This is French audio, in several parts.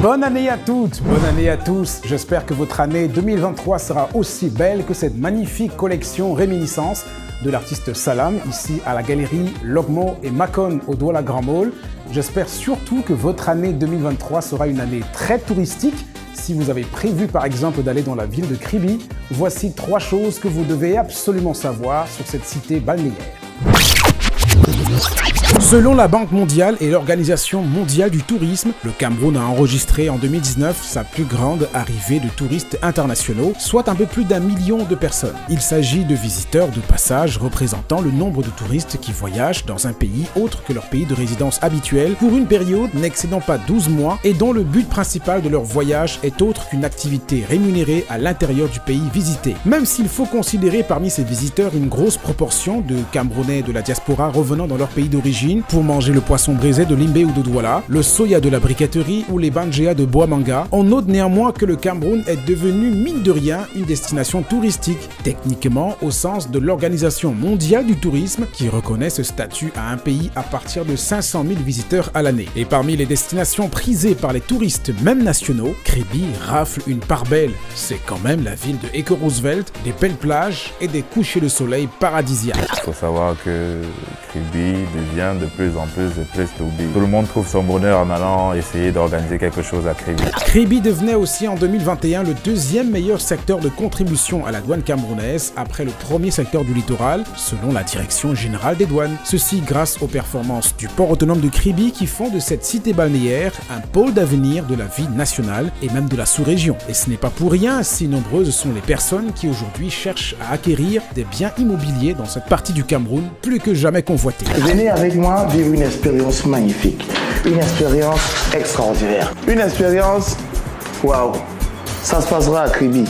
Bonne année à toutes, bonne année à tous. J'espère que votre année 2023 sera aussi belle que cette magnifique collection Réminiscence de l'artiste Salam, ici à la galerie Logmo et Macon au Douala Grand Mall. J'espère surtout que votre année 2023 sera une année très touristique. Si vous avez prévu par exemple d'aller dans la ville de Kribi, voici 3 choses que vous devez absolument savoir sur cette cité balnéaire. Selon la Banque mondiale et l'Organisation mondiale du tourisme, le Cameroun a enregistré en 2019 sa plus grande arrivée de touristes internationaux, soit un peu plus d'1 million de personnes. Il s'agit de visiteurs de passage représentant le nombre de touristes qui voyagent dans un pays autre que leur pays de résidence habituel pour une période n'excédant pas 12 mois et dont le but principal de leur voyage est autre qu'une activité rémunérée à l'intérieur du pays visité. Même s'il faut considérer parmi ces visiteurs une grosse proportion de Camerounais de la diaspora revenant dans leur pays d'origine pour manger le poisson braisé de Limbe ou de Douala, le soya de la briqueterie ou les banjéas de Boamanga, on note néanmoins que le Cameroun est devenu, mine de rien, une destination touristique, techniquement au sens de l'Organisation mondiale du tourisme qui reconnaît ce statut à un pays à partir de 500 000 visiteurs à l'année. Et parmi les destinations prisées par les touristes, même nationaux, Kribi rafle une part belle. C'est quand même la ville de Eko Roosevelt, des belles plages et des couchers de soleil paradisiaques. Il faut savoir que Kribi devient de plus en plus de place to be. Tout le monde trouve son bonheur en allant essayer d'organiser quelque chose à Kribi. Kribi devenait aussi en 2021 le deuxième meilleur secteur de contribution à la douane camerounaise après le premier secteur du littoral, selon la Direction générale des douanes. Ceci grâce aux performances du port autonome de Kribi qui font de cette cité balnéaire un pôle d'avenir de la vie nationale et même de la sous-région. Et ce n'est pas pour rien si nombreuses sont les personnes qui aujourd'hui cherchent à acquérir des biens immobiliers dans cette partie du Cameroun plus que jamais convoitée. Venez avec moi vivre une expérience magnifique, une expérience extraordinaire, une expérience, waouh, ça se passera à Kribi.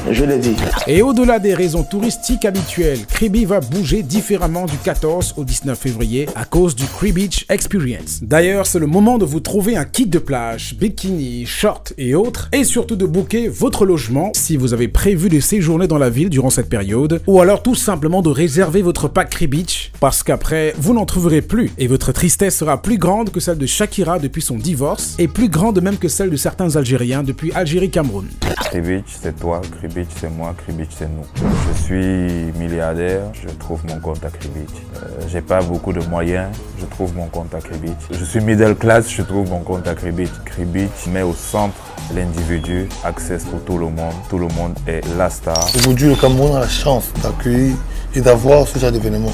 Je l'ai dit. Et au-delà des raisons touristiques habituelles, Kribi va bouger différemment du 14 au 19 février à cause du Kribi Beach Experience. D'ailleurs, c'est le moment de vous trouver un kit de plage, bikini, short et autres, et surtout de booker votre logement si vous avez prévu de séjourner dans la ville durant cette période, ou alors tout simplement de réserver votre pack Kribi Beach, parce qu'après, vous n'en trouverez plus, et votre tristesse sera plus grande que celle de Shakira depuis son divorce, et plus grande même que celle de certains Algériens depuis Algérie-Cameroun. Kribi Beach, c'est toi, Kribi Beach, c'est moi, Kribi Beach, c'est nous. Je suis milliardaire, je trouve mon compte à Kribi Beach. J'ai pas beaucoup de moyens, je trouve mon compte à Kribi Beach. Je suis middle class, je trouve mon compte à Kribi Beach. Kribi Beach met au centre l'individu, access pour tout le monde est la star. Aujourd'hui, le Cameroun a la chance d'accueillir et d'avoir ce genre d'événement.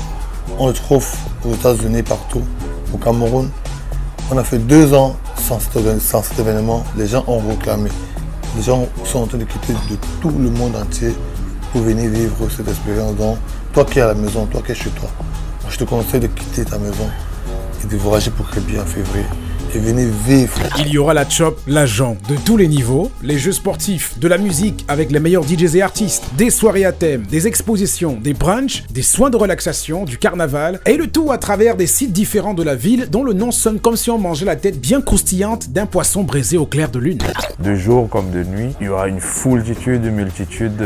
On le trouve aux États-Unis, partout. Au Cameroun, on a fait 2 ans sans cet événement, les gens ont réclamé. Les gens sont en train de quitter de tout le monde entier pour venir vivre cette expérience. Donc, toi qui es à la maison, toi qui es chez toi, moi, je te conseille de quitter ta maison et de voyager pour Kribi en février. Et venez vivre. Il y aura la chop, l'agent de tous les niveaux, les jeux sportifs, de la musique avec les meilleurs DJs et artistes, des soirées à thème, des expositions, des brunchs, des soins de relaxation, du carnaval, et le tout à travers des sites différents de la ville dont le nom sonne comme si on mangeait la tête bien croustillante d'un poisson braisé au clair de lune. De jour comme de nuit, il y aura une multitude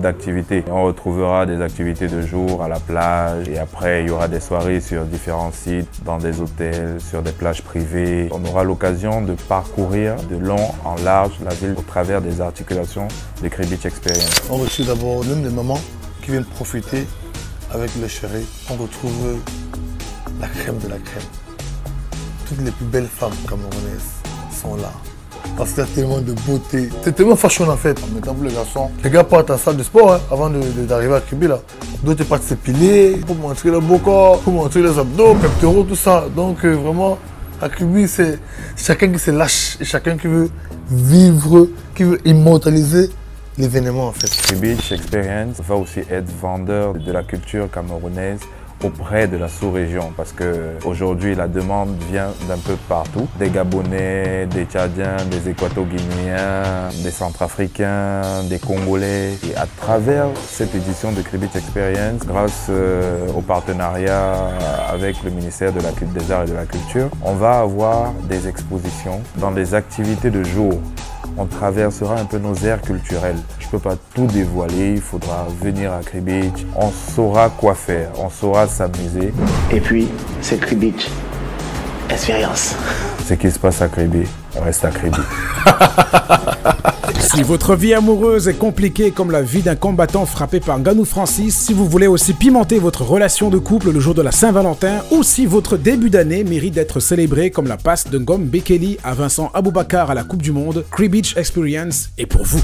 d'activités. On retrouvera des activités de jour à la plage et après il y aura des soirées sur différents sites, dans des hôtels, sur des plages privées. On aura l'occasion de parcourir de long en large la ville au travers des articulations de Kribi Beach Experience. On reçoit d'abord l'une des mamans qui viennent profiter avec le chéri. On retrouve la crème de la crème. Toutes les plus belles femmes camerounaises sont là. Parce qu'il y a tellement de beauté. C'est tellement fashion en fait. En mettant pour les garçons, les gars partent en salle de sport hein, avant d'arriver à Kribi là. D'autres partent s'épiler pour montrer le beau corps, pour montrer les abdos, pectoraux, tout ça. Donc vraiment, à Kribi, c'est chacun qui se lâche et chacun qui veut vivre, qui veut immortaliser l'événement en fait. Kribi Beach Experience va aussi être vendeur de la culture camerounaise auprès de la sous-région parce qu'aujourd'hui la demande vient d'un peu partout. Des Gabonais, des Tchadiens, des Équato-Guinéens, des Centrafricains, des Congolais. Et à travers cette édition de Kribi Beach Experience, grâce au partenariat avec le ministère des Arts et de la Culture, on va avoir des expositions dans des activités de jour. On traversera un peu nos aires culturelles. Je ne peux pas tout dévoiler, il faudra venir à Kribi Beach. On saura quoi faire, on saura s'amuser. Et puis, c'est Kribi Beach. expérience. Ce qui se passe à Kribi reste à Kribi. Si votre vie amoureuse est compliquée comme la vie d'un combattant frappé par Nganou Francis, si vous voulez aussi pimenter votre relation de couple le jour de la Saint-Valentin, ou si votre début d'année mérite d'être célébré comme la passe de Ngom Bekele à Vincent Aboubakar à la Coupe du Monde, Kribeach Experience est pour vous.